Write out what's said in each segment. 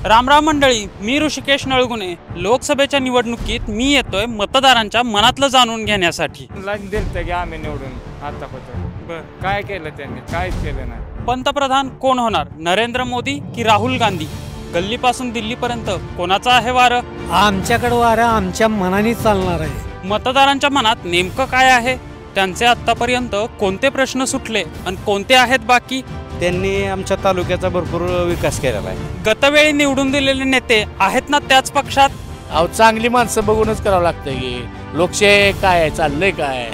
राम राम मंडळी, मी ऋषिकेश नळगुणे. लोकसभेच्या निवडणुकीत मी येतोय मतदारांच्या मनातलं जाणून घेण्यासाठी. दिलतं की आम्ही निवडून आतापर्यंत काय केलं त्यांनी, काहीच केलं नाही. पंतप्रधान कोण होणार, नरेंद्र मोदी की राहुल गांधी? गल्लीपासून दिल्लीपर्यंत कोणाचा आहे वारं? आमच्याकडे वारं आमच्या मनाने चालणार आहे. मतदारांच्या मनात नेमकं काय आहे? त्यांचे आतापर्यंत कोणते प्रश्न सुटले आणि कोणते आहेत बाकी? त्यांनी आमच्या तालुक्याचा भरपूर विकास केलेला आहे. गतवेळी निवडून दिलेले नेते आहेत ना त्याच पक्षात? अहो, चांगली माणसं बघूनच करावं लागतं की लोकशाही काय आहे, चाललंय काय.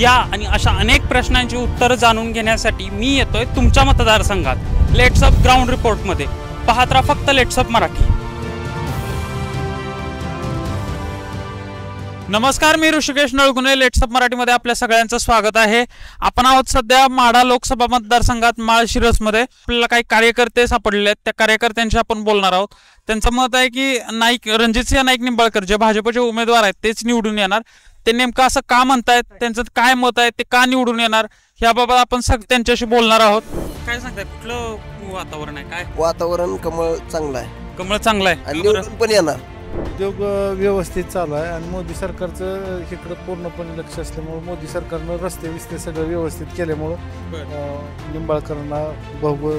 या आणि अशा अनेक प्रश्नांची उत्तरं जाणून घेण्यासाठी मी येतोय तुमच्या मतदारसंघात. लेट्सअप ग्राउंड रिपोर्टमध्ये पाहत राहा फक्त लेट्सअप मराठी. नमस्कार, मी ऋषिकेश नळगुणे. लेट्सअप मराठीमध्ये आपल्या सगळ्यांचं स्वागत आहे. आपण आहोत सध्या माढा लोकसभा मतदारसंघात माळशिरसमध्ये. आपल्याला काही कार्यकर्ते सापडले आहेत, त्या कार्यकर्त्यांशी आपण बोलणार आहोत. त्यांचं मत आहे की रणजितसिंह नाईक निंबाळकर जे भाजपचे उमेदवार आहेत तेच निवडून येणार. ते नेमकं असं का म्हणतायत, त्यांचं काय मत आहे, ते का निवडून येणार, याबाबत आपण त्यांच्याशी बोलणार आहोत. काय सांगताय, कुठलं वातावरण आहे? काय वातावरण? कमळ चांगलं आहे. कमळ चांगलं आहे आणि निवडून पण येणार. उद्योग व्यवस्थित चालू आहे आणि मोदी सरकारचं इकडं पूर्णपणे लक्ष असल्यामुळे मोदी सरकारनं रस्ते विस्ते सगळं व्यवस्थित केल्यामुळं निंबाळकरांना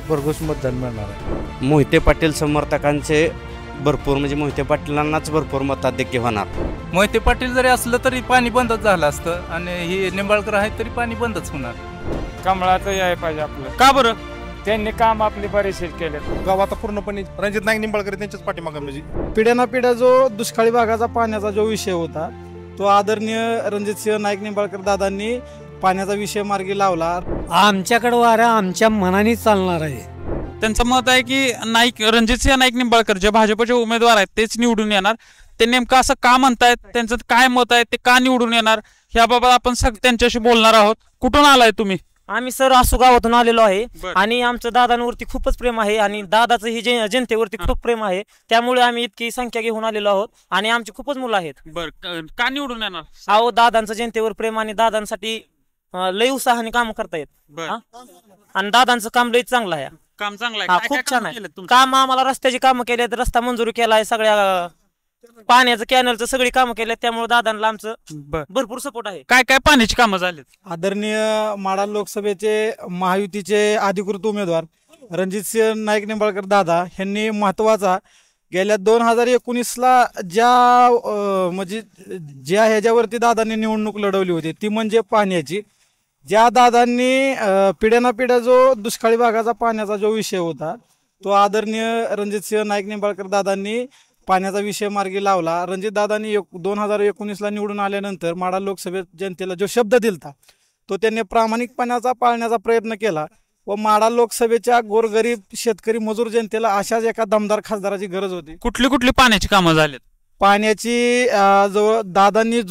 भरघोस मतदान मिळणार आहे. मोहिते पाटील समर्थकांचे भरपूर म्हणजे मोहिते पाटलांनाच भरपूर मताधिक्य होणार. मोहिते पाटील जरी असलं तरी पाणी बंदच झालं असतं आणि ही निंबाळकर आहेत तरी पाणी बंदच होणार. कमळाचं याय पाहिजे आपलं. का बरं? त्यांनी काम आपली बरेचसे केले. गावात पूर्णपणे रणजित नाईक निंबाळकर त्यांच्याच पाठीमागे म्हणजे पिढ्यानापिढ्या जो दुष्काळी भागाचा पाण्याचा जो विषय होता तो आदरणीय रणजितसिंह नाईक निंबाळकर दादांनी पाण्याचा विषय मार्गी लावला. आमच्याकडे वारं आमच्या मनाने चालणार आहे. त्यांचं मत आहे की रणजितसिंह नाईक निंबाळकर जे भाजपचे उमेदवार आहेत तेच निवडून येणार. ते नेमकं असं का म्हणतायत, त्यांचं काय मत आहे, ते का निवडून येणार, याबाबत आपण त्यांच्याशी बोलणार आहोत. कुठून आलाय तुम्ही? आम्ही सर आसू गावातून आलेलो आहे आणि आमचं दादांवरती खूपच प्रेम आहे आणि दादाचं ही जनतेवरती खूप प्रेम आहे. त्यामुळे आम्ही इतकी संख्या घेऊन आलेलो आहोत आणि आमची खूपच मुलं आहेत. बरं, का निवडून येणार? अहो, दादांचं जनतेवर प्रेम आणि दादांसाठी लय उत्साहाने काम करतायत आणि दादांचं काम लय चांगलं आहे. काम चांगलं आहे, खूप छान आहे काम. आम्हाला रस्त्याची कामं केली, रस्ता मंजूर केला आहे, सगळ्या पाण्याचं कॅनलचं सगळी कामं केली, त्यामुळे दादांना आमचं भरपूर सपोर्ट आहे. काय काय पाण्याची कामं झालीत? आदरणीय माढा लोकसभेचे महायुतीचे अधिकृत उमेदवार रणजितसिंह नाईक निंबाळकर दादा यांनी महत्वाचा गेल्या 2019ला ज्या ह्याच्यावरती दादांनी निवडणूक लढवली होती ती म्हणजे पाण्याची. ज्या दादांनी पिढ्यानापिढ्या जो दुष्काळी भागाचा पाण्याचा जो विषय होता तो आदरणीय रणजितसिंह नाईक निंबाळकर दादांनी पाण्याचा विषय मार्गी लावला. रणजित दादांनी 2019ला निवडून आल्यानंतर माढा लोकसभेत जनतेला जो शब्द दिलता तो त्यांनी प्रामाणिकपणाचा पाळण्याचा प्रयत्न केला व माढा लोकसभेच्या गोरगरीब शेतकरी मजूर जनतेला अशाच एका दमदार खासदाराची गरज होती. कुठली कुठली पाण्याची कामं झालीत? पाण्याची दादांनी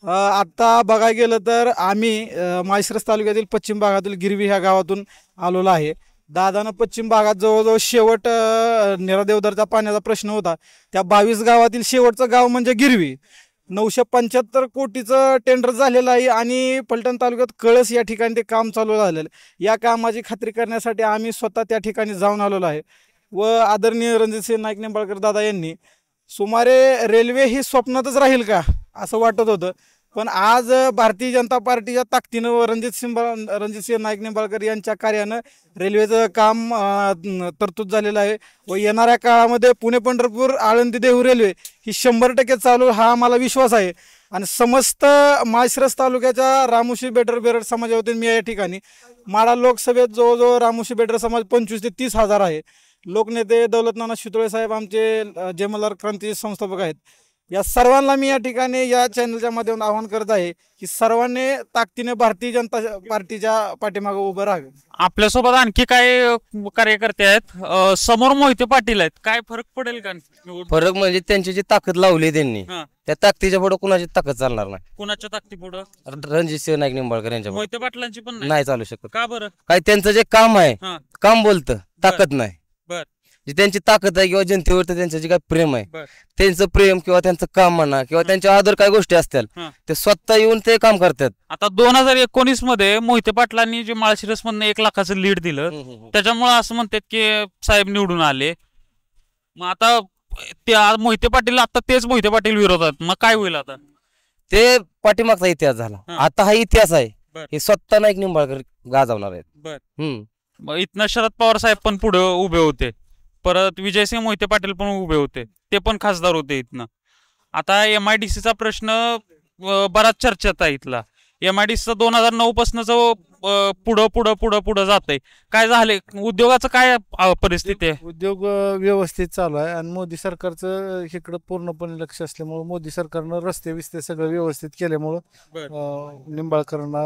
आता बघायला गेलं तर आम्ही माळशिरस तालुक्यातील पश्चिम भागातील गिरवी ह्या गावातून आलेलो आहे. दादानं पश्चिम भागात जवळजवळ शेवट निरादेवदरचा पाण्याचा प्रश्न होता. त्या 22 गावातील शेवटचं गाव म्हणजे गिरवी. 975 कोटीचं टेंडर झालेलं आहे आणि पलटण तालुक्यात कळस या ठिकाणी ते काम चालू झालेलं. या कामाची खात्री करण्यासाठी आम्ही स्वतः त्या ठिकाणी जाऊन आलेलो आहे व आदरणीय रणजितसिंह नाईक निंबाळकर दादा यांनी सुमारे रेल्वे ही स्वप्नातच राहील का असं वाटत होतं, पण आज भारतीय जनता पार्टीच्या ताकदीनं व रणजितसिंह नाईक निंबाळकर यांच्या कार्यानं रेल्वेचं काम तरतूद झालेलं आहे व येणाऱ्या काळामध्ये पुणे पंढरपूर आळंदी देहू रेल्वे ही 100% चालू हा आम्हाला विश्वास आहे. आणि समस्त माळशिरस तालुक्याच्या रामोशी बेडर समाजावतीन मी या ठिकाणी माढा लोकसभेत जवळजवळ रामोशी बेडर समाज 25,000 ते 30,000 आहे. लोकनेते दौलतनाना शितोळे साहेब आमचे जयमल्हार क्रांतीचे संस्थापक आहेत. या सर्वांना मी या ठिकाणी या चॅनलच्या माध्यमातून आवाहन करत आहे की सर्वांनी ताकदीने भारतीय जनता पार्टीच्या पाठीमागे उभं राहावे. आपल्यासोबत आणखी काय कार्यकर्ते आहेत? समोर मोहिते पाटील आहेत. काय फरक पडेल का? फरक म्हणजे त्यांची जी ताकद लावली त्यांनी त्या ताकदीच्या पुढे कुणाची ताकद चालणार नाही. कुणाच्या ताकदी पुढे? रणजितसिंह नाईक निंबाळकर यांच्या. मोहिते पाटलांची पण नाही चालू शकत. का बरं? काय त्यांचं जे काम आहे काम बोलतं, ताकद नाही. जी त्यांची ताकद आहे किंवा जनतेवरती त्यांचं जे काय प्रेम आहे त्यांचं प्रेम किंवा त्यांचं काम म्हणा किंवा त्यांच्या अदर काय गोष्टी असतील ते स्वतः येऊन ते काम करतात. आता 2019 मध्ये मोहिते पाटलांनी जे माळशिरस मधनं 1 लाखाचं लीड दिलं त्याच्यामुळे असं म्हणतात की साहेब निवडून आले. मग आता त्या मोहिते पाटील आता तेच मोहिते पाटील विरोधात, मग काय होईल आता? ते पाठीमागचा इतिहास झाला, आता हा इतिहास आहे. हे स्वतः नाईक निंबाळकर गाजवणार आहेत. मग इथनं शरद पवार साहेब पण पुढे उभे होते, परत विजयसिंह मोहिते पाटील पण उभे होते, ते पण खासदार होते इथनं. आता MIDCचा प्रश्न बराच चर्चेत आहे इथला. MIDCचा 2009 पासून जो पुढं पुढं पुढं पुढं जात काय झाले, उद्योगाचं काय परिस्थिती आहे? उद्योग व्यवस्थित चालू आहे आणि मोदी सरकारचं इकडं पूर्णपणे लक्ष असल्यामुळे मोदी सरकारनं रस्ते बिस्ते सगळं व्यवस्थित केल्यामुळं निंबाळकरांना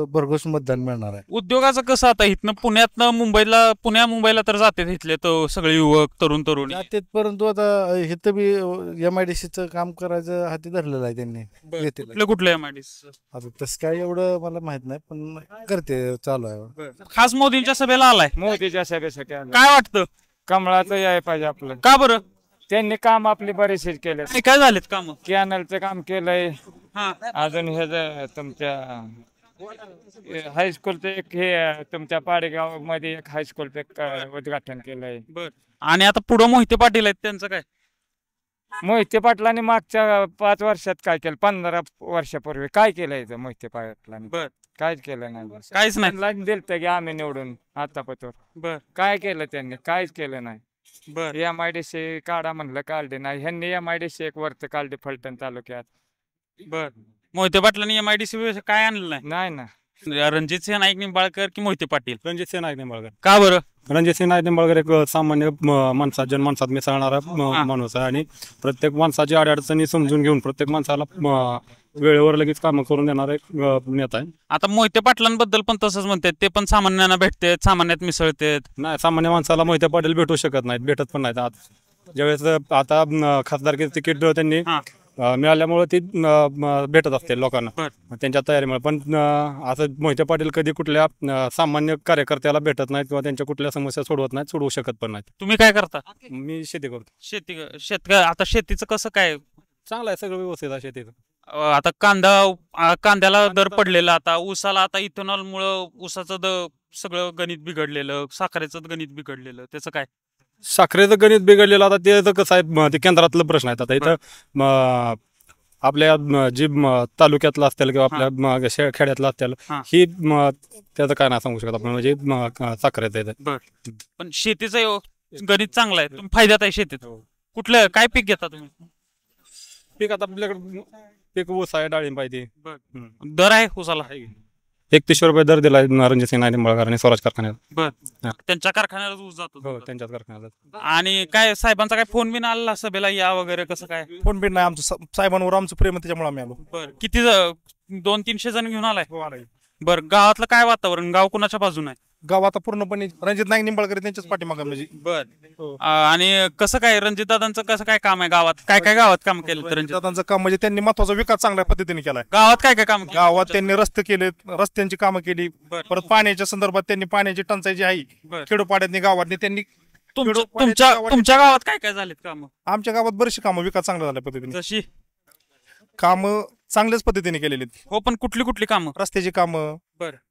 भरघोस मतदान मिळणार आहे. उद्योगाचं कसं आता इथनं पुण्यातनं मुंबईला तर जाते इथले तो सगळे युवक तरुण जातात, परंतु आता इथं बी MIDCचं काम करायचं हाती धरलेलं आहे त्यांनी. कुठलं MIDC? आता तसं काय एवढं मला माहित नाही, पण करते चालू आहे. खास मोदींच्या सभेला आलाय, मोदीच्या सभेसाठी आलो. काय वाटतं? कमळाचं याय पाहिजे आपलं. का बरं? त्यांनी काम आपले बरेचसे केले. काय झालेत काम? कॅनलचं काम केलंय, अजून हे तुमच्या हायस्कूलचं एक हे तुमच्या पाडेगाव मध्ये एक हायस्कूलचं उद्घाटन केलंय. आणि आता पुढं मोहिते पाटील आहेत, त्यांचं काय? मोहिते पाटलांनी मागच्या 5 वर्षात काय केलं, 15 वर्षापूर्वी काय केलं मोहिते पाटलांनी? काहीच केलं नाही, काहीच नाही. दिलतं की आम्ही निवडून आतापतोर. काय केलं त्यांनी? काहीच केलं नाही. MIDC काढा म्हणलं, काढले नाही. ह्यांनी MIDC एक वरत काढले फलटण तालुक्यात. मोहिते पाटलांनी MIDC काय आणलं नाही ना. रणजितसिंह नाईक निंबाळकर की मोहिते पाटील? रणजितसिंह नाईक निंबाळकर. का बरं? रणजितसिंह नाईक निंबाळकर एक सामान्य माणसात जनमानसात मिसळणारा माणूस आहे आणि प्रत्येक माणसाची अडचणी समजून घेऊन प्रत्येक माणसाला वेळेवर लगेच कामं करून देणारा एक नेता आहे. आता मोहिते पाटलांबद्दल पण तसंच म्हणतात, ते पण सामान्यांना भेटते, सामान्यात मिसळतात. नाही, सामान्य माणसाला मोहिते पाटील भेटू शकत नाहीत, भेटत पण नाहीत. ज्यावेळेस आता खासदारकीचं तिकीट त्यांनी मिळाल्यामुळे ती भेटत असते लोकांना त्यांच्या तयारीमुळे. पण असं मोहिते पाटील कधी कुठल्या सामान्य कार्यकर्त्याला भेटत नाहीत किंवा त्यांच्या कुठल्या समस्या सोडवत नाहीत, सोडवू शकत पण नाहीत. तुम्ही काय करता? मी शेती करतो. आता शेतीचं कसं काय? चांगलं आहे, सगळं व्यवस्थित आहे शेतीचं. आता कांद्याला दर पडलेला, आता ऊसाला आता इथेनॉल मुळे ऊसाचं सगळं गणित बिघडलेलं, साखरेचं गणित बिघडलेलं, त्याचं काय? साखरेचं गणित बिघडलेलं आता ते कसं आहे, ते केंद्रातलं प्रश्न आहे. आता इथं आपल्या जी तालुक्यातलं असतील किंवा आपल्या खेड्यातलं असतील ही त्याचं काय नाही सांगू शकत आपण, म्हणजे साखरेचं येतं. पण शेतीचं गणित चांगलं आहे, तुम्ही फायद्यात आहे शेतीत. कुठलं काय पीक घेता तुम्ही? पीक आता आपल्याकडे पीक ऊस आहे, डाळिंब आहे. ते दर आहे ऊसाला? 3100 रुपये दर दिला रणजितसिंह नाईक निंबाळकर आणि स्वराज कारखान्यात. त्यांच्या कारखान्याला ऊस जातो? हो, त्यांच्याच कारखान्यात. आणि काय साहेबांचा काय फोन बिन आला सभेला या वगैरे, कसं काय? फोन बिन नाही, आमचं साहेबांवर आमचं प्रेम त्याच्यामुळे आम्ही आलो. किती 200-300 जण घेऊन आलाय? बरं, गावातलं काय वातावरण? गाव कुणाच्या बाजून आहे? गाव आता पूर्णपणे रणजित नाईक निंबाळकर त्यांच्याच पाठीमागे म्हणजे. आणि कसं काय रणजित दादांचं कसं काय काम आहे गावात? काय काय गावात काम केलं? रणजित दादांचं काम म्हणजे त्यांनी महत्वाचा विकास चांगल्या पद्धतीने केलाय. गावात काय काय काम? गावात त्यांनी रस्ते केले, रस्त्यांची कामं केली. परत पाण्याच्या संदर्भात त्यांनी पाण्याची टंचाई जी आहे खेडोपाड्यातनी गावातनी त्यांनी. तुमच्या गावात काय काय झालेत काम? आमच्या गावात बरेचसे कामं विकास चांगला झाल्या पद्धतीने, जशी कामं चांगल्याच पद्धतीने केलेली. हो, पण कुठली कामं? रस्त्याची कामं.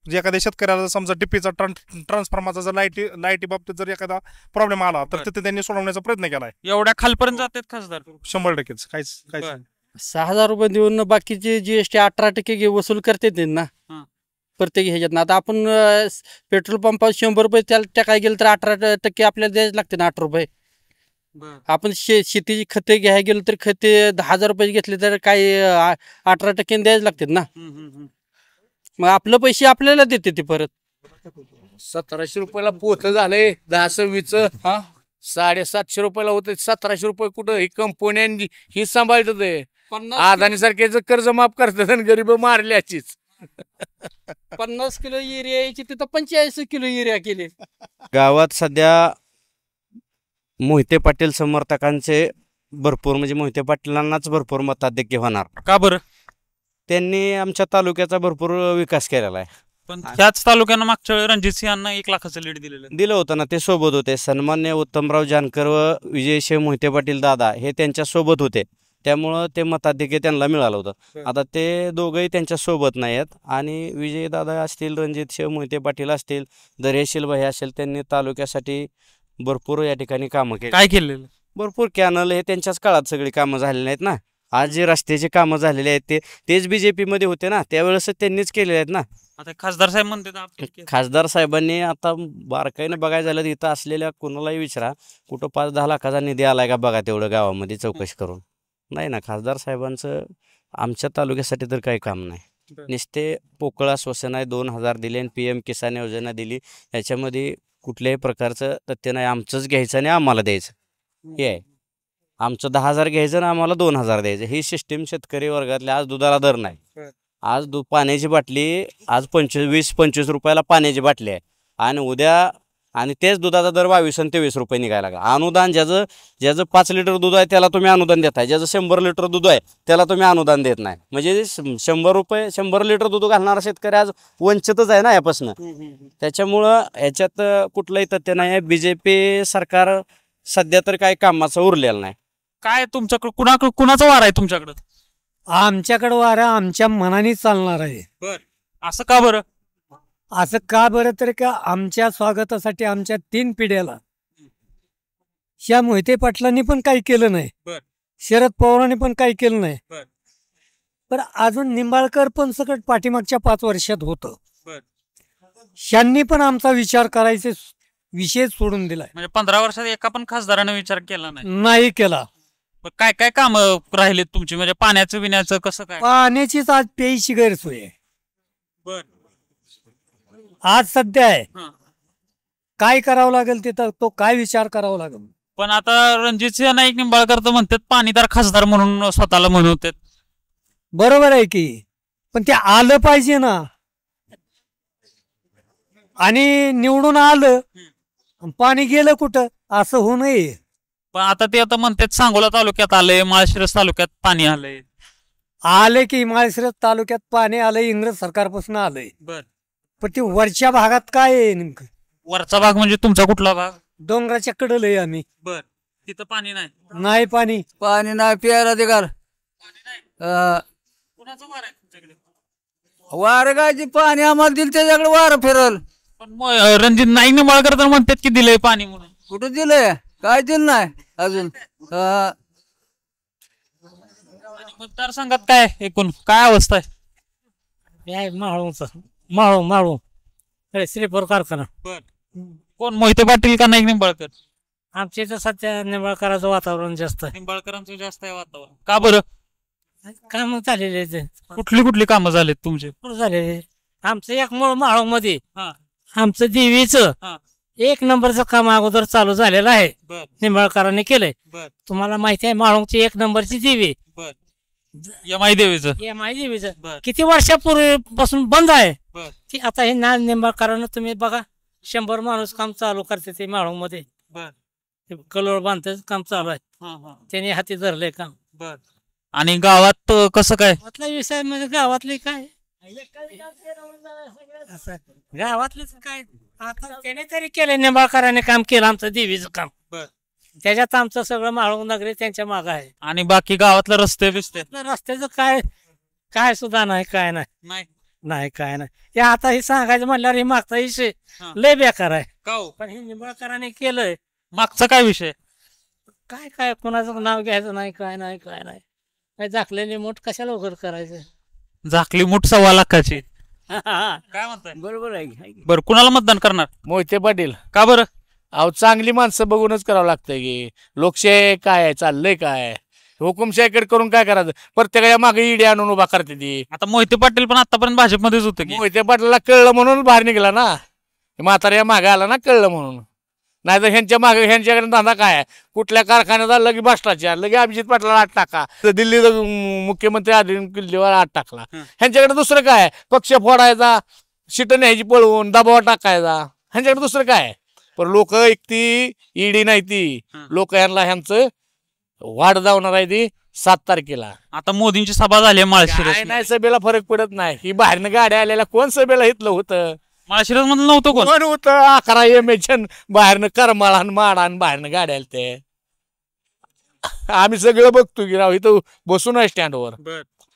जे एखाद्या शेतकऱ्याला समजा टीपीचा ट्रान्सफॉर्मरचा जर लाईटी बाबतीत जर एखादा प्रॉब्लेम आला तर तिथे त्यांनी सोडवण्याचा प्रयत्न केलाय. एवढ्या खालपर्यंत जातात खासदार? 100%. काहीच 6,000 रुपये देऊन बाकीचे GST 18% वसूल करते ना प्रत्येक ह्याच्यात. आता आपण पेट्रोल पंपावर 100 रुपये त्याला टाकाय गेलं तर 18% आपल्याला द्यायला लागते ना, 8 रुपये. आपण शेतीची खते घ्यायला गेलो तर खते 10,000 रुपये घेतले तर काही 18% द्यायला लागतात ना. मग आपलं पैसे आपल्याला देते ते परत. 1700 रुपयाला पोत झालंय, 10-20 750 रुपयाला होतं. 1700 रुपये कुठं? ही कंपन्यांनी ही सांभाळतात आहे. अदानी सारख्याचं कर्ज माफ करतात आणि गरीब मारल्याचीच. 50 किलो युरिया यायची तिथं 85 किलो युरिया केली. गावात सध्या मोहिते पाटील समर्थकांचे भरपूर म्हणजे मोहिते पाटलांनाच भरपूर मताधिक्य होणार. का बरं? त्यांनी आमच्या तालुक्याचा भरपूर विकास केलेला आहे. पण त्याच तालुक्यानं मागच्या वेळी रणजितसिंहांना 1 लाखाचं लीड दिलं होतं ना, ते सोबत होते. सन्मान्य उत्तमराव जानकर व विजयसिंह मोहिते पाटील दादा हे त्यांच्या सोबत होते, त्यामुळं ते मताधिक्य त्यांना मिळालं होतं. आता ते दोघंही त्यांच्या सोबत नाही आहेत. आणि विजयदादा असतील, रणजितसिंह मोहिते पाटील असतील, दर्याशील भाई असेल, त्यांनी तालुक्यासाठी भरपूर या ठिकाणी कामं केली. काय केलेलं? भरपूर कॅनल हे त्यांच्याच काळात सगळी कामं झालेली आहेत ना. आज जे रस्त्याची कामं झालेली आहेत तेच BJP मध्ये होते ना, त्यावेळेस त्यांनीच केलेले आहेत ना. आता खासदार साहेब म्हणते खासदार साहेबांनी आता बारकाईनं बघायला झालं तर इथं असलेल्या कोणालाही विचारा, कुठं 5-10 लाखाचा निधी आलाय का बघा तेवढं गावामध्ये चौकशी करून. नाही ना, खासदार साहेबांचं आमच्या तालुक्यासाठी तर काही काम नाही. नुसते पोकळ आश्वासन आहे, 2000 दिले आणि PM किसान योजना दिली, याच्यामध्ये कुठल्याही प्रकारचं तथ्य नाही. आमचंच घ्यायचं आणि आम्हाला द्यायचं हे आहे. आमचं 10,000 घ्यायचं आणि आम्हाला 2,000 द्यायचं, ही सिस्टीम शेतकरी वर्गातले. आज दुधाला दर नाही. आज पाण्याची बाटली आज 20-25 रुपयाला पाण्याची बाटली आहे आणि उद्या आणि तेच दुधाचा दर 22 आणि 23 रुपये निघायला लागला. अनुदान ज्याचं 5 लिटर दूध आहे त्याला तुम्ही अनुदान देताय, ज्याचं 100 लिटर दूध आहे त्याला तुम्ही अनुदान देत नाही. म्हणजे 100 लिटर दूध घालणारा शेतकरी आज वंचितच आहे ना यापासून. त्याच्यामुळं ह्याच्यात कुठलंही तथ्य नाही आहे. BJP सरकार सध्या तर काही कामाचं उरलेलं नाही. काय तुमच्याकडे कुणाचा वार आहे तुमच्याकडं? आमच्याकडे वारा आमच्या मनाने चालणार आहे. बर, असं का बरं? असं का बरं तर का आमच्या स्वागतासाठी आमच्या 3 पिढ्याला ह्या मोहिते पाटलांनी पण काही केलं नाही, शरद पवारांनी पण काही केलं नाही. पण अजून निंबाळकर पण सकट पाठीमागच्या 5 वर्षात होतं. ह्यांनी पण आमचा विचार करायचे विषय सोडून दिलाय. म्हणजे 15 वर्षात एका पण खासदाराने विचार केला नाही केला. काय काय काम राहिलेत तुमची? म्हणजे पाण्याचं विण्याचं कसं काय? पाण्याचीच आज प्यायची गैरसोय आहे. बर, आज सध्या आहे. काय करावं लागेल तिथं तो काय विचार करावा लागेल. पण आता रणजितसिंह नाईक निंबाळकर तर म्हणतात पाणीदार खासदार म्हणून स्वतःला म्हणवतात. बरोबर आहे की, पण ते आलं पाहिजे ना. आणि निवडून आलं पाणी गेलं कुठं असं होऊ नये. पण आता ते आता म्हणतात सांगोला तालुक्यात आलंय, माळशिरस तालुक्यात पाणी आलंय. आले की माळशिरस तालुक्यात पाणी आलंय, इंग्रज सरकारपासून आलंय. बर, पण ते वरच्या भागात काय आहे नेमकं? वरचा भाग म्हणजे तुमचा कुठला भाग? डोंगराच्या कडल आहे आम्ही. बर, तिथं पाणी नाही. नाही पाणी नाही प्यायला अधिकार. कुणाचं वार आहे तुमच्याकडे? वार गायची पाणी आम्हाला दिलं त्याच्याकडे वार फिरल. पण रणजित नाईक निंबाळकर तर म्हणतात की दिलंय पाणी म्हणून. कुठं दिलंय? काय दिलं नाही अजून. मतदारसंघात काय एकूण काय अवस्था आहे? माळू श्रीपूर कारखाना. बर, कोण मोहिते पाटील का नाईक निंबाळकर? आमच्या इथं सध्या निंबाळकरांचं वातावरण जास्त आहे. निंबाळकरांचं जास्त आहे वातावरण. का बरं? काम झालेले. कुठली कामं झालेत तुमचे? झालेले. आमचं एक मूळ माळव मध्ये आमचं देवीचं 1 नंबरचं काम अगोदर चालू झालेलं आहे. निंबाळकरांनी केलंय. तुम्हाला माहिती आहे माळवची 1 नंबरची देवी एमआय देवीचं किती वर्षापूर्वीपासून बंद आहे. ती आता हे निंबाळकरांना तुम्ही बघा 100 माणूस काम चालू करते ते माळव मध्ये. कलोळ बांधण्याचं काम चालू आहे. त्यांनी हाती धरलंय काम. बर, आणि गावात कसं काय? विषय म्हणजे गावातले काय गावातलेच काय आता त्याने तरी केलंय. निंबाळकरांनी काम केलं आमचं देवीचं काम. त्याच्यात आमचं सगळं माळव नगरी त्यांच्या मागं आहे. आणि बाकी गावातलं रस्ते बिस्ते? रस्त्याचं काय सुद्धा नाही. काय नाही काय नाही. हे आता हे सांगायचं म्हणल्यावर हे मागचा विषय लय बेकार आहे. पण हे निंबाळकरांनी केलंय. मागचा काय विषय? काय कोणाचं नाव घ्यायचं नाही. काय झाकलेली मूठ कशाला उघड करायचं? झाकली मूठ 1.25 लाखाची. काय म्हणताय? बरोबर आहे. बरं, कुणाला मतदान करणार? मोहिते पाटील. का बरं? अहो चांगली माणसं बघूनच करावं लागतंय की. लोकशाही काय आहे, चाललंय काय, हुकुमशाहीकडे करून काय करायचं? प्रत्येकाच्या मागे ईडी आणून उभा करते ती. आता मोहिते पाटील पण आतापर्यंत भाजपमध्येच होते की. मोहिते पाटलाला कळलं म्हणून बाहेर निघाला ना. म्हाताऱ्या मागे आला ना, कळलं म्हणून. नाही तर ह्यांच्याकडे धंदा काय आहे? कुठल्या कारखान्याचा लगे भ्रष्टाचार, लगे अभिजित पाटलाला 8 टाका. दिल्लीचा मुख्यमंत्री आदिल किल्लीवर 8 टाकला. ह्यांच्याकडे दुसरं काय? पक्ष फोडायचा, शिट न्यायची पळवून, दबाव टाकायचा. ह्यांच्याकडे दुसरं काय? पण लोक एकटी ईडी नाही ती. लोक ह्यांचं वाढ जावणार आहे ती 7 तारखेला. आता मोदींची सभा झाली माळशिरस. नाही सभेला फरक पडत नाही. ही बाहेरनं गाड्या आलेल्या कोण सभेला इथलं होतं? माळशिरस मधलं नव्हतं कोण होतं? 11 एमएचन बाहेरनं करमाळा माडान बाहेरनं गाड्या आल्या ते. आम्ही सगळं बघतो की राव इथं बसून आहे स्टँडवर.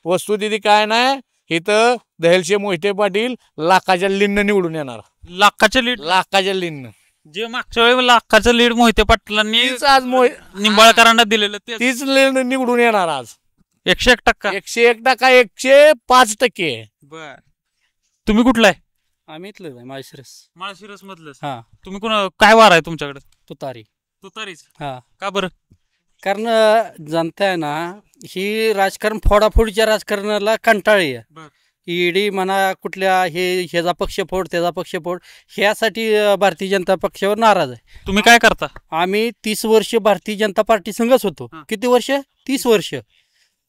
वस्तुस्थिती काय नाही. इथं दहेलचे मोहिते पाटील लाखाच्या लीन निवडून येणार. लाखाच्या लीड? लाखाच्या लीन. जे मागच्या वेळी लाखाचं लीड मोहिते पाटलांनी आज निंबाळकरांना दिलेलं तीच निवडून येणार आज 101%. 101%, 105%. बर तुम्ही कुठला आहे? आम्ही इथलं आहे माळशिरस. माळशिरस मधलं. हा. तुम्ही कोणा काय वार आहे तुमच्याकडे? तुतारी. तुतारीच. हा. का बरं? कारण जनता आहे ना ही राजकारण फोडाफोडीच्या राजकारणाला कंटाळी आहे. ईडी म्हणा कुठल्या ह्याचा पक्ष फोड त्याचा पक्ष फोड ह्यासाठी भारतीय जनता पक्षावर नाराज आहे. तुम्ही काय करता? आम्ही 30 वर्ष भारतीय जनता पार्टी संघच होतो. किती वर्ष? 30 वर्ष.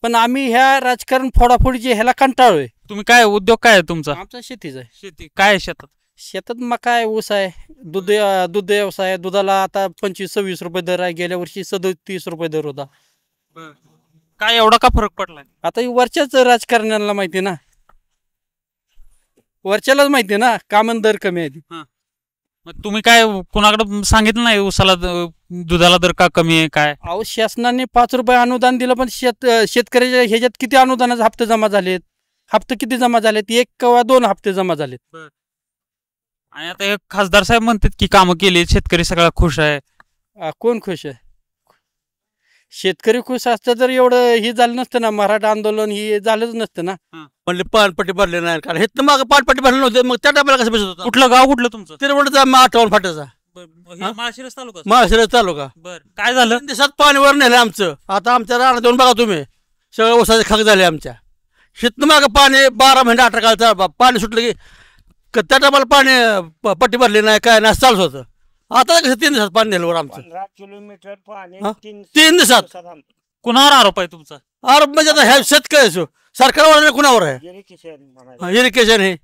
पण आम्ही ह्या राजकारण फोडाफोडीचे ह्याला कंटाळोय. तुम्ही काय उद्योग काय आहे तुमचा? आमचा शेतीच आहे. शेती काय आहे शेतात? शेतात मका आहे, ऊस आहे, दूध व्यवसाय. दुधाला आता 25-26 रुपये दर आहे. गेल्या वर्षी 37 रुपये दर होता. काय एवढा का फरक पडलाय? आता वरच्याच राजकारण्याला माहिती ना, वरच्यालाच माहिती ना कामन दर कमी आहे. मग तुम्ही काय कुणाकडे सांगितलं नाही उसाला दुधाला दर का कमी आहे काय? अहो शासनाने 5 रुपये अनुदान दिलं, पण शेतकऱ्याच्या ह्याच्यात किती अनुदानाचे हप्ते जमा झालेत? हप्ते किती जमा झालेत? 1 किंवा 2 हप्ते जमा झालेत. आणि आता हे खासदार साहेब म्हणतात की कामं केली, शेतकरी सगळा खुश आहे. कोण खुश आहे? शेतकरी खुश असतं तर एवढं हे झालं नसतं ना, मराठा आंदोलन हे झालंच नसतं ना. म्हणले पानपट्टी भरले नाही, कारण हे तर मग पानपट्टी भरले नव्हते, मग त्या टायमाला कसं बसत होता? कुठलं गाव कुठलं तुमचं? तिरुवनंतचा 58 फाट्याचा माळशिरस तालुका. माळशिरस तालुका. बरं काय झालं? 3 दिवसात पाणी वर नेलं आमचं. आता आमच्या रानात येऊन बघा तुम्ही, सगळं ऊसाचे खाक झाले आमच्या. शेतनं मागं पाणी 12 महिने 18 काळचं पाणी सुटलं की त्या टायमाला पाणी पट्टी भरली नाही काय नाही चालूच होतं. आता कसं 3 दिवसात पाणी नेलं वर आमचं. 15 किलोमीटर पाणी 3 दिवसात. कुणावर आरोप आहे तुमचा? आरोप म्हणजे आता ह्या शेतकऱ्याचं सरकारवर कुणावर आहे? इरिगेशन हे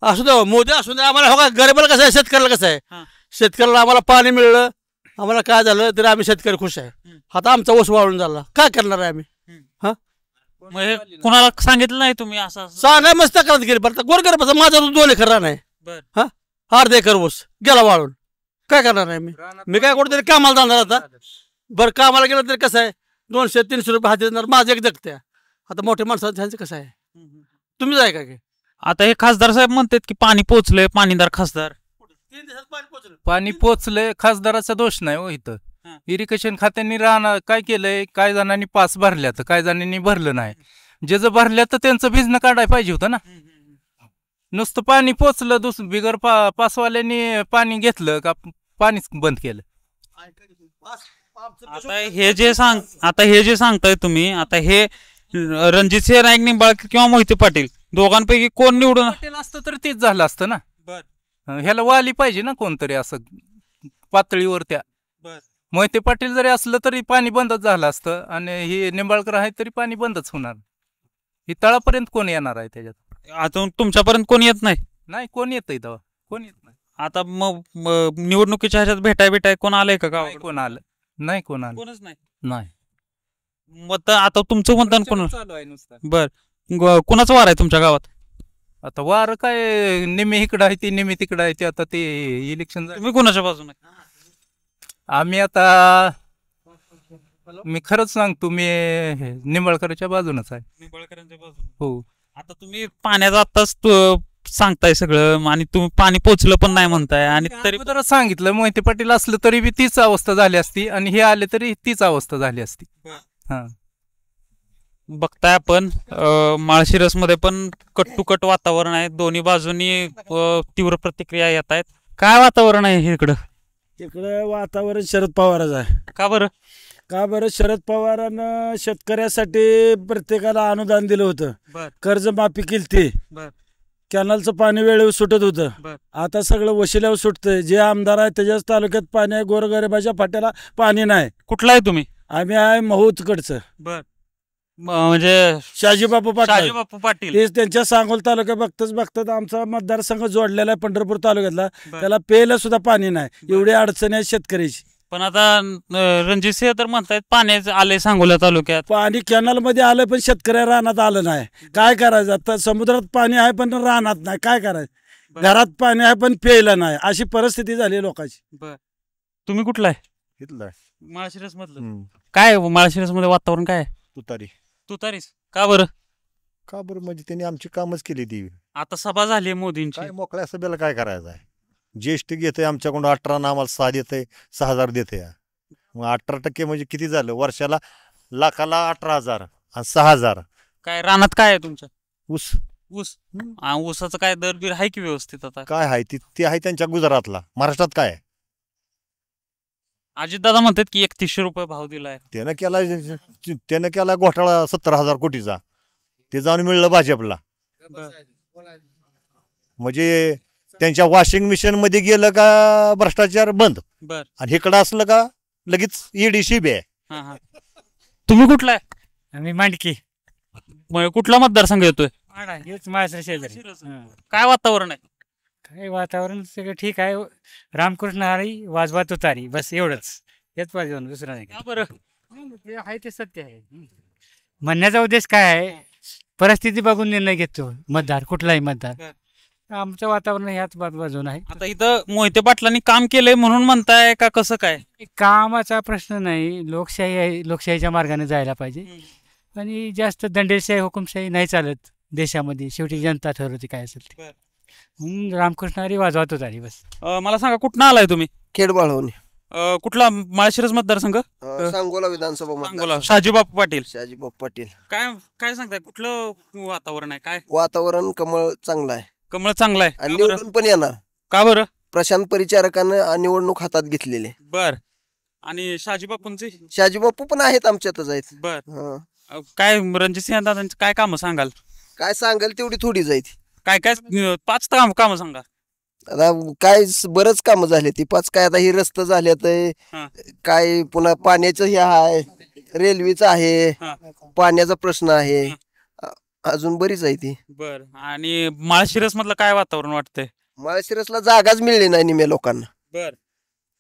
असू द्या, मोदी असू द्या, आम्हाला हो का गरीबाला कसं आहे, शेतकऱ्याला कसं आहे? शेतकऱ्याला आम्हाला पाणी मिळलं, आम्हाला काय झालं तरी आम्ही शेतकरी खुश आहे. आता आमचा ऊस वाळून झाला, काय करणार आहे आम्ही? मग हे कुणाला सांगितलं नाही तुम्ही? असं सांगाय मस्त करत गेली. बरं गोरगरबाचा माझा 2 एकर नाही, बरं अर्धा एकर ऊस गेला वाळून, काय करणार आहे मी काय कुठेतरी कामाला जाणार आता. बरं कामाला गेलं तरी कसं आहे, 200-300 रुपये हाती देणार, माझं एक जगत्या. आता मोठ्या माणसाचं कसं आहे, तुम्ही जाय काय? आता हे खासदार साहेब म्हणतात की पाणी पोचलंय, पाणीदार खासदार. 3 दिवसात पाणी पोचलं. पाणी पोचलंय, खासदाराचा दोष नाही हो इथं. इरिगेशन खात्याने काय केलंय, काही जणांनी पास भरल्या तर काही जणांनी भरलं नाही. जे भरल्या तर त्यांचं भिजणं काढायला पाहिजे होतं ना. नुसतं पाणी पोचलं, बिगर पासवाल्यांनी पाणी घेतलं का पाणीच बंद केलं. आता हे जे सांगताय तुम्ही, आता हे रणजितसिंह नाईक निंबाळकर किंवा मोहिते पाटील दोघांपैकी कोण निवडून पाटील असतं तर तेच झालं असतं ना. ह्याला वाली पाहिजे ना कोणतरी असं पातळीवर. त्या मोहिते पाटील जरी असलं तरी पाणी बंदच झालं असतं, आणि हे निंबाळकर आहे तरी पाणी बंदच होणार. ही तळापर्यंत कोण येणार आहे त्याच्यात? आता तुमच्यापर्यंत कोण येत नाही? नाही, कोण येत तेव्हा कोण येत नाही. आता मग निवडणुकीच्या ह्याच्यात भेटाय कोण आलंय का गावाकडे? कोण आलं नाही, कोण आलं कोणच नाही. नाही. मत आता तुमचं मतदान कोण? चालू आहे नुसतं. बर कोणाचं वार आहे तुमच्या गावात? आता वार काय, निम्मे इकडं आहे ती निम्मे तिकडं आहे ती. आता ते इलेक्शन तुम्ही कोणाच्या बाजूने? आम्ही आता मी खरंच सांगतो, मी निंबाळकरच्या बाजूनच आहे. निंबाळकरांच्या बाजूने. हो. आता तुम्ही पाण्याचं आत्ताच सांगताय सगळं, आणि तुम्ही पाणी पोचलं पण नाही म्हणताय, आणि तरी तर सांगितलं मोहिते पाटील असलं तरी बी तीच अवस्था झाली असती, आणि हे आले तरी तीच अवस्था झाली असती. हा. बघताय आपण माळशिरस मध्ये पण कट टू कट वातावरण आहे. दोन्ही बाजूनी तीव्र प्रतिक्रिया येत आहेत. काय वातावरण आहे इकडं? इकडं वातावरण शरद पवारच आहे. का बरं? का बरं? शरद पवारांना शेतकऱ्यासाठी प्रत्येकाला अनुदान दिलं होतं, कर्जमाफी केली, कॅनलचं पाणी वेळेवर सुटत होतं. आता सगळं वशिल्यावर सुटतंय. जे आमदार आहे त्याच्याच तालुक्यात पाणी आहे, गोरगरिबाच्या फाट्याला पाणी नाही. कुठला आहे तुम्ही? आम्ही आहे महूतकडचं. म्हणजे शाजीबापू पाटील. तेच त्यांच्या सांगोल तालुक्यात बघताच आमचा मतदारसंघ जोडलेला आहे पंढरपूर तालुक्यातला. त्याला प्यायला सुद्धा पाणी नाही, एवढी अडचण आहे शेतकऱ्याची. पण आता रणजितसिंह तर म्हणतायत पाणी आले सांगोला तालुक्यात. पाणी कॅनल मध्ये आलं पण शेतकऱ्या रानात आलं नाही. काय करायचं? आता समुद्रात पाणी आहे पण रानात नाही, काय करायचं? घरात पाणी आहे पण प्यायला नाही, अशी परिस्थिती झाली लोकांची. तुम्ही कुठला आहे? इथला माळशिरस मधलं. काय माळशिरस मध्ये वातावरण काय? तुतारीच. का बरं? म्हणजे त्यांनी आमची कामच केली ती. आता सभा झाली मोदींची. काय मोकळ्या सभेला काय करायचं आहे? GST घेतोय आमच्याकडून 18 आणि आम्हाला 6 देतंय, 6,000 देतंय. मग 18% म्हणजे किती झालं वर्षाला? लाखाला 18,000 आणि 6,000. काय रानात काय आहे तुमच्या? ऊस. ऊस. ऊसाचं काय दर बीर आहे की व्यवस्थित आता? काय आहे ते आहे त्यांच्या गुजरातला. महाराष्ट्रात काय आहे? अजितदादा म्हणतात की 3100 रुपये भाव दिलाय. त्यानं केला घोटाळा 70,000 कोटीचा. ते जाऊन मिळलं भाजपला. म्हणजे त्यांच्या वॉशिंग मशीन मध्ये गेलं का भ्रष्टाचार बंद. बर. आणि इकडं असलं का लगेच ईडी शिबी आहे. तुम्ही कुठला आहे? आम्ही मांडकी. कुठला मतदारसंघ येतोय? शेजारी. काय वातावरण आहे? काय वातावरण सगळं ठीक आहे. रामकृष्ण हरी वाजवा तुतारी, बस एवढंच. हेच पाहिजे, दुसरं नाही. बरं, जे आहे ते सत्य आहे. म्हणण्याचा उद्देश काय आहे? परिस्थिती बघून निर्णय घेतो मतदार, कुठलाही मतदार. आमचं वातावरण ह्याच बाजून आहे. आता इथं मोहिते पाटलांनी काम केलंय म्हणून म्हणताय का कसं काय? कामाचा प्रश्न नाही. लोकशाही आहे, लोकशाहीच्या मार्गाने जायला पाहिजे. आणि जास्त दंडेशाही हुकुमशाही नाही चालत देशामध्ये. शेवटी जनता ठरवते काय असेल ते. म्हणून रामकृष्ण हरी वाजवा तुतारी, बस. मला सांगा कुठनं आलाय तुम्ही? खेडबाळवणी. कुठला माळशिरस मतदारसंघ? सांगोला विधानसभा सांगोला. शाजीबापू पाटील. शाजीबापू पाटील. काय सांगताय, कुठलं वातावरण आहे? काय वातावरण? कमळ चांगलं आहे. कमळ चांगलं आहे. आणि निवडून पण येणार. का बरं? प्रशांत परिचारकानं निवडणूक हातात घेतलेली. बर. आणि शाजीबापूंचे? शाजीबापू पण आहेत, आमच्यातच आहेत. बर. काय रणजितसिंह दादांची काय कामं सांगाल? काय सांगाल तेवढी थोडी जायची. काय 5 कामं सांगा. आता काय बरंच कामं झाले ती 5 काय. आता ही रस्ते झाल्यात, काय पुन्हा पाण्याचं हे आहे, रेल्वेचं आहे, पाण्याचा प्रश्न आहे, अजून बरीच आहे ती. बर. आणि माळशिरस मधलं काय वातावरण वाटतंय? माळशिरसला जागाच मिळली नाही निम्या लोकांना. बर.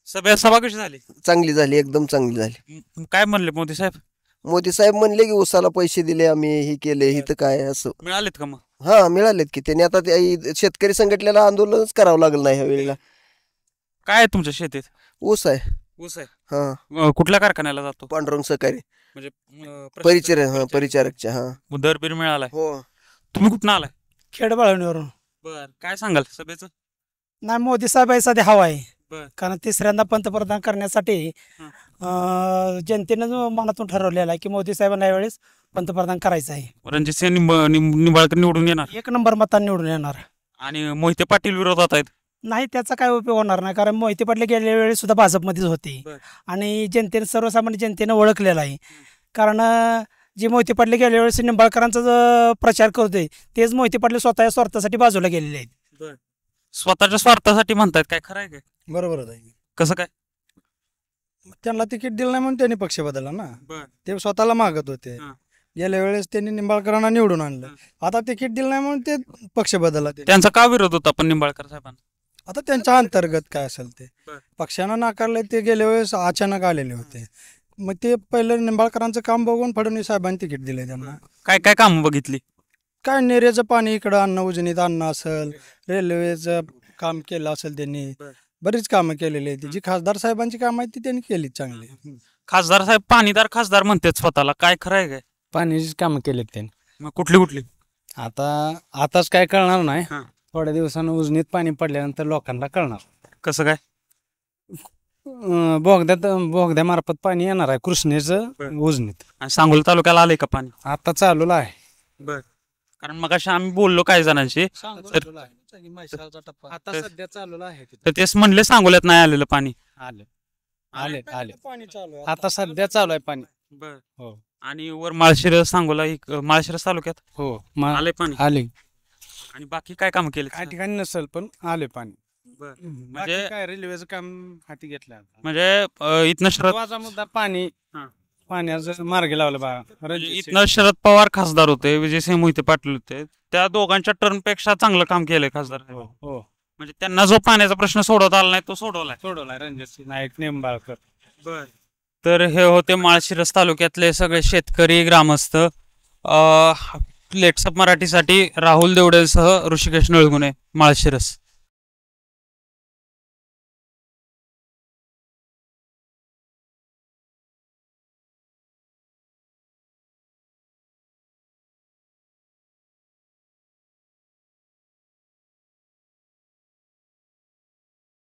सभा कशी झाली? चांगली झाली, एकदम चांगली झाली. काय म्हणले मोदी साहेब? मोदी साहेब म्हणले की उसाला पैसे दिले आम्ही, हे केले, इथं काय असं. मिळालेत का मग? हा, मिळालेत की. त्यांनी आता शेतकरी संघटनेला आंदोलनच करावं लागलं नाही ह्या वेळेला. काय आहे तुमच्या शेतीत? ऊस आहे. ऊस आहे. हा. कुठल्या कारखान्याला जातो? पांडुरंग सहकारी. म्हणजे परिचारकच्या. हा. दर बीर मिळालाय? हो. तुम्ही कुठनं आलाय? खेडबाळवणीवरून. बर. काय सांगाल सभेचं? नाही, मोदी साहेब सध्या हवा आहे. बर. कारण तिसऱ्यांदा पंतप्रधान करण्यासाठी जनतेनं मनातून ठरवलेलं आहे की मोदी साहेबांना यावेळेस पंतप्रधान करायचं आहे. रणजितसिंह निंबाळकर निवडून येणार? 1 नंबर मतांनी निवडून येणार. आणि मोहिते पाटील विरोधात आहेत? नाही, त्याचा काय उपयोग होणार नाही. कारण मोहिते पाटील गेल्या वेळेस सुद्धा भाजपमध्येच होते. आणि जनतेने, सर्वसामान्य जनतेने ओळखलेला आहे. कारण जे मोहिते पाटील गेल्या वेळेस निंबाळकरांचा जो प्रचार करतोय तेच मोहिते पाटील स्वतः स्वार्थासाठी बाजूला गेलेले आहेत. स्वतःच्या स्वार्थासाठी म्हणतायत, काय खरं आहे काय? बरोबरच आहे. कसं काय? त्यांना तिकीट दिलं नाही म्हणून त्यांनी पक्ष बदलला ना. ते स्वतःला मागत होते. गेल्या वेळेस त्यांनी निंबाळकरांना निवडून आणलं. आता तिकीट दिलं नाही म्हणून ते पक्ष बदलला. त्यांचा का विरोध होता पण निंबाळकर साहेबांना? आता त्यांच्या अंतर्गत काय असेल ते. पक्षानं नाकारले, ते गेल्या वेळेस अचानक आलेले होते. मग ते पहिलं निंबाळकरांचं काम बघून फडणवीस साहेबांनी तिकीट दिले त्यांना. काय काय काम बघितली? काय निरेचं पाणी इकडं अन्न, उजनीत अन्न असेल, रेल्वेचं काम केलं असेल त्यांनी. बरीच कामं केलेली आहेत. जी खासदार साहेबांची कामं आहेत ती त्यांनी केली चांगली. खासदार साहेब पाणीदार खासदार म्हणतात स्वतःला, काय खरं आहे काय? पाण्याची कामं केलीत त्यांनी. मग कुठली? आताच काय कळणार नाही. थोड्या दिवसानं उजनीत पाणी पडल्यानंतर लोकांना कळणार. कसं काय? बोगद्यामार्फत पाणी येणार आहे कृष्णेचं उजनीत. आणि सांगोला तालुक्याला आलंय का पाणी? आता चालू आहे. बर. कारण मगाशी आम्ही बोललो काही जणांशी, आता सध्या चालू आहे. तर तेच म्हणले सांगोल्यात नाही आलेलं पाणी. आले आता सध्या चालू आहे पाणी. बर. हो. आणि वर माळशिरस, सांगोला, माळशिरस तालुक्यात हो आले पाणी. आले. आणि बाकी काय काम केले? काही ठिकाणी नसेल पण आले पाणी. म्हणजे काय रेल्वेचं काम हाती घेतलं. म्हणजे इथनं शरद मुद्दा पाण्याचं मार्गी लावलं बघा. इथनं शरद पवार खासदार होते, विजयसिंह मोहिते पाटील होते. त्या दोघांच्या टर्म पेक्षा चांगलं काम केलंय खासदार. हो. म्हणजे त्यांना जो पाण्याचा प्रश्न सोडवता आला नाही तो सोडवलाय रणजितसिंह नाईक निंबाळकर. बर. तर हे होते माळशिरस तालुक्यातले सगळे शेतकरी, ग्रामस्थ. लेट्सअप मराठीसाठी राहुल देवडेसह ऋषिकेश नळगुणे, माळशिरस.